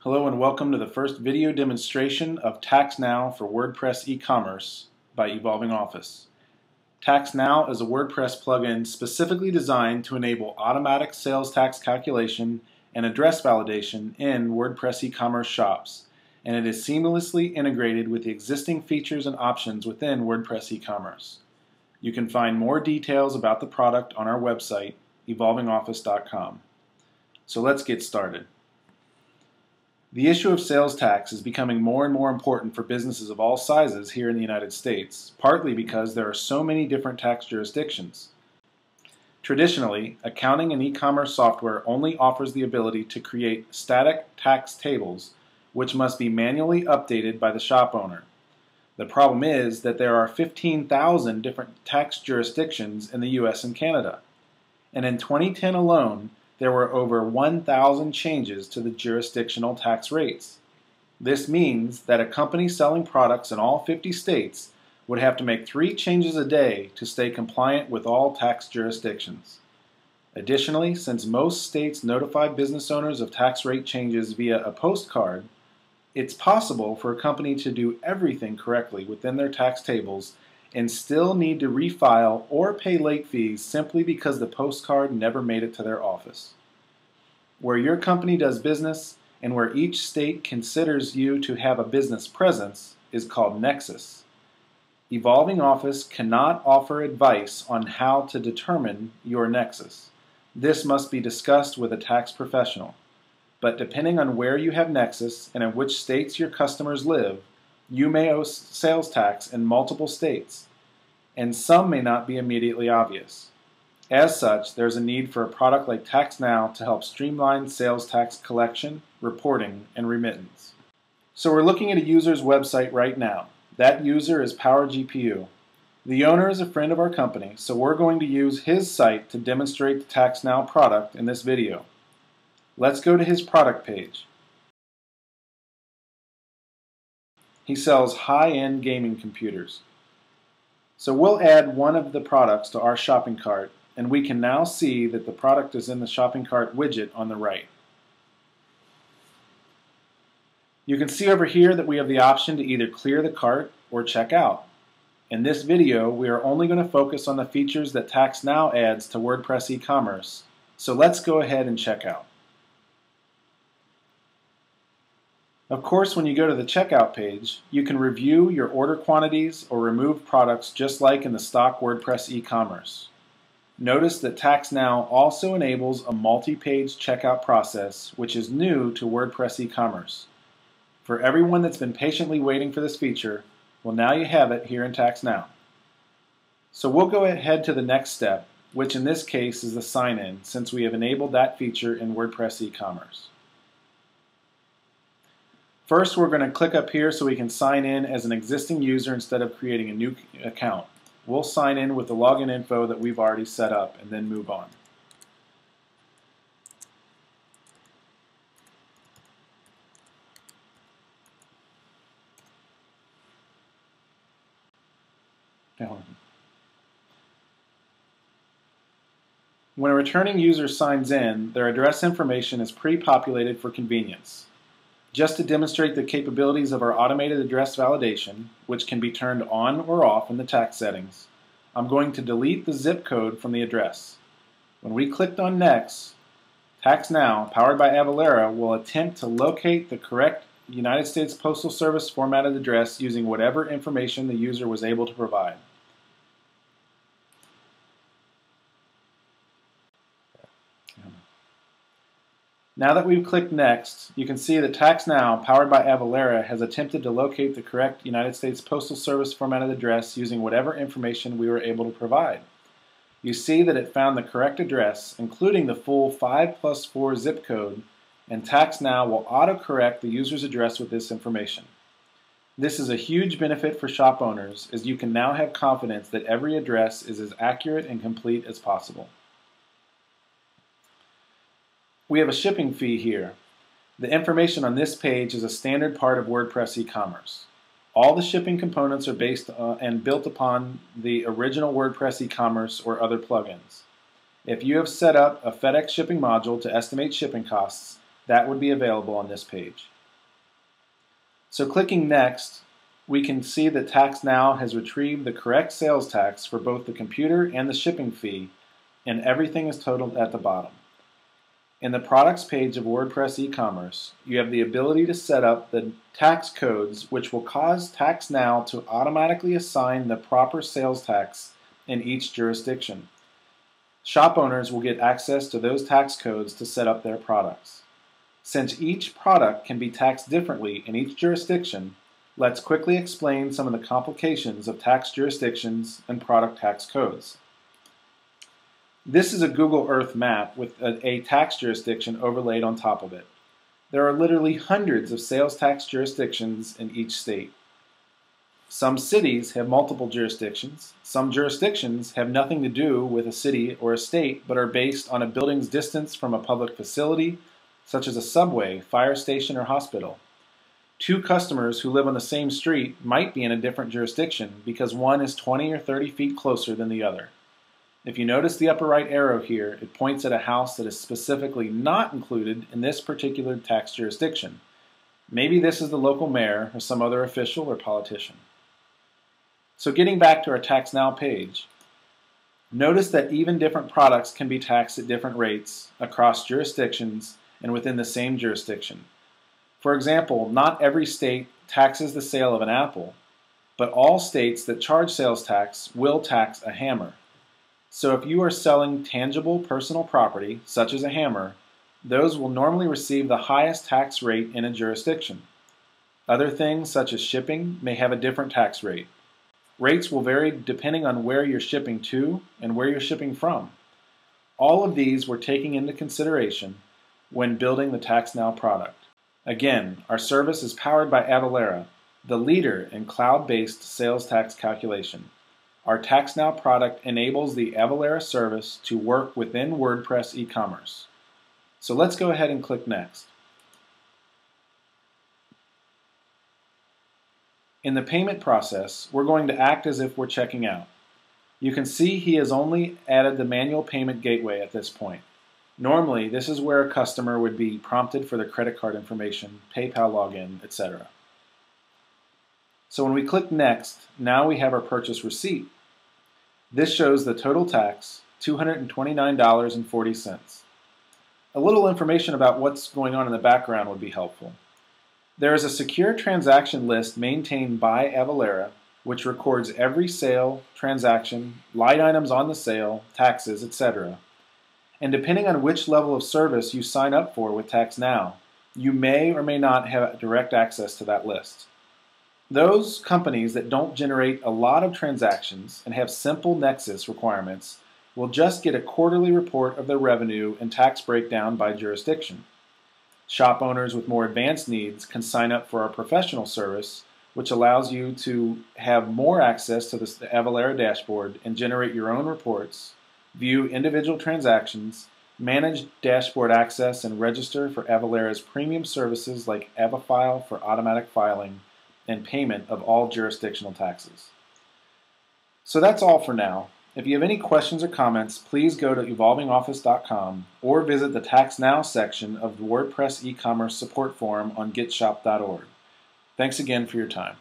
Hello and welcome to the first video demonstration of Tax Now for WordPress e-commerce by Evolving Office. Tax Now is a WordPress plugin specifically designed to enable automatic sales tax calculation and address validation in WordPress e-commerce shops, and it is seamlessly integrated with the existing features and options within WordPress e-commerce. You can find more details about the product on our website, evolvingoffice.com. So let's get started. The issue of sales tax is becoming more and more important for businesses of all sizes here in the United States, partly because there are so many different tax jurisdictions. Traditionally, accounting and e-commerce software only offers the ability to create static tax tables, which must be manually updated by the shop owner. The problem is that there are 15,000 different tax jurisdictions in the US and Canada, and in 2010 alone, there were over 1,000 changes to the jurisdictional tax rates. This means that a company selling products in all 50 states would have to make 3 changes a day to stay compliant with all tax jurisdictions. Additionally, since most states notify business owners of tax rate changes via a postcard, it's possible for a company to do everything correctly within their tax tables and still need to refile or pay late fees simply because the postcard never made it to their office. Where your company does business and where each state considers you to have a business presence is called Nexus. Evolving Office cannot offer advice on how to determine your nexus. This must be discussed with a tax professional. But depending on where you have nexus and in which states your customers live, you may owe sales tax in multiple states, and some may not be immediately obvious. As such, there's a need for a product like Tax Now to help streamline sales tax collection, reporting, and remittance. So we're looking at a user's website right now. That user is PowerGPU. The owner is a friend of our company, so we're going to use his site to demonstrate the Tax Now product in this video. Let's go to his product page. He sells high-end gaming computers. So we'll add one of the products to our shopping cart, and we can now see that the product is in the shopping cart widget on the right. You can see over here that we have the option to either clear the cart or check out. In this video, we are only going to focus on the features that Tax Now adds to WordPress e-commerce. So let's go ahead and check out. Of course, when you go to the checkout page, you can review your order quantities or remove products just like in the stock WordPress e-commerce. Notice that Tax Now also enables a multi-page checkout process, which is new to WordPress e-commerce. For everyone that's been patiently waiting for this feature, well, now you have it here in Tax Now. So we'll go ahead to the next step, which in this case is the sign-in, since we have enabled that feature in WordPress e-commerce. First, we're going to click up here so we can sign in as an existing user instead of creating a new account. We'll sign in with the login info that we've already set up and then move on. When a returning user signs in, their address information is pre-populated for convenience. Just to demonstrate the capabilities of our automated address validation, which can be turned on or off in the tax settings, I'm going to delete the zip code from the address. When we clicked on Next, Tax Now, powered by Avalara, will attempt to locate the correct United States Postal Service formatted address using whatever information the user was able to provide. Now that we've clicked Next, you can see that Tax Now, powered by Avalara, has attempted to locate the correct United States Postal Service formatted address using whatever information we were able to provide. You see that it found the correct address, including the full 5+4 zip code, and Tax Now will autocorrect the user's address with this information. This is a huge benefit for shop owners, as you can now have confidence that every address is as accurate and complete as possible. We have a shipping fee here. The information on this page is a standard part of WordPress e-commerce. All the shipping components are based and built upon the original WordPress e-commerce or other plugins. If you have set up a FedEx shipping module to estimate shipping costs, that would be available on this page. So clicking Next, we can see that TaxNow has retrieved the correct sales tax for both the computer and the shipping fee, and everything is totaled at the bottom. In the products page of WordPress e-commerce, you have the ability to set up the tax codes which will cause TaxNow to automatically assign the proper sales tax in each jurisdiction. Shop owners will get access to those tax codes to set up their products. Since each product can be taxed differently in each jurisdiction, let's quickly explain some of the complications of tax jurisdictions and product tax codes. This is a Google Earth map with a tax jurisdiction overlaid on top of it. There are literally hundreds of sales tax jurisdictions in each state. Some cities have multiple jurisdictions. Some jurisdictions have nothing to do with a city or a state, but are based on a building's distance from a public facility, such as a subway, fire station, or hospital. Two customers who live on the same street might be in a different jurisdiction because one is 20 or 30 feet closer than the other. If you notice the upper right arrow here, it points at a house that is specifically not included in this particular tax jurisdiction. Maybe this is the local mayor or some other official or politician. So getting back to our TaxNow page, notice that even different products can be taxed at different rates across jurisdictions and within the same jurisdiction. For example, not every state taxes the sale of an apple, but all states that charge sales tax will tax a hammer. So if you are selling tangible personal property, such as a hammer, those will normally receive the highest tax rate in a jurisdiction. Other things, such as shipping, may have a different tax rate. Rates will vary depending on where you're shipping to and where you're shipping from. All of these we're taking into consideration when building the TaxNow product. Again, our service is powered by Avalara, the leader in cloud-based sales tax calculation. Our TaxNow product enables the Avalara service to work within WordPress e-commerce. So let's go ahead and click Next. In the payment process, we're going to act as if we're checking out. You can see he has only added the manual payment gateway at this point. Normally, this is where a customer would be prompted for their credit card information, PayPal login, etc. So when we click Next, now we have our purchase receipt. This shows the total tax, $229.40. A little information about what's going on in the background would be helpful. There is a secure transaction list maintained by Avalara, which records every sale, transaction, line items on the sale, taxes, etc. And depending on which level of service you sign up for with TaxNow, you may or may not have direct access to that list. Those companies that don't generate a lot of transactions and have simple nexus requirements will just get a quarterly report of their revenue and tax breakdown by jurisdiction. Shop owners with more advanced needs can sign up for our professional service, which allows you to have more access to the Avalara dashboard and generate your own reports, view individual transactions, manage dashboard access, and register for Avalara's premium services like AvaFile for automatic filing and payment of all jurisdictional taxes. So that's all for now. If you have any questions or comments, please go to evolvingoffice.com or visit the TaxNow section of the WordPress e-commerce support forum on getshop.org. Thanks again for your time.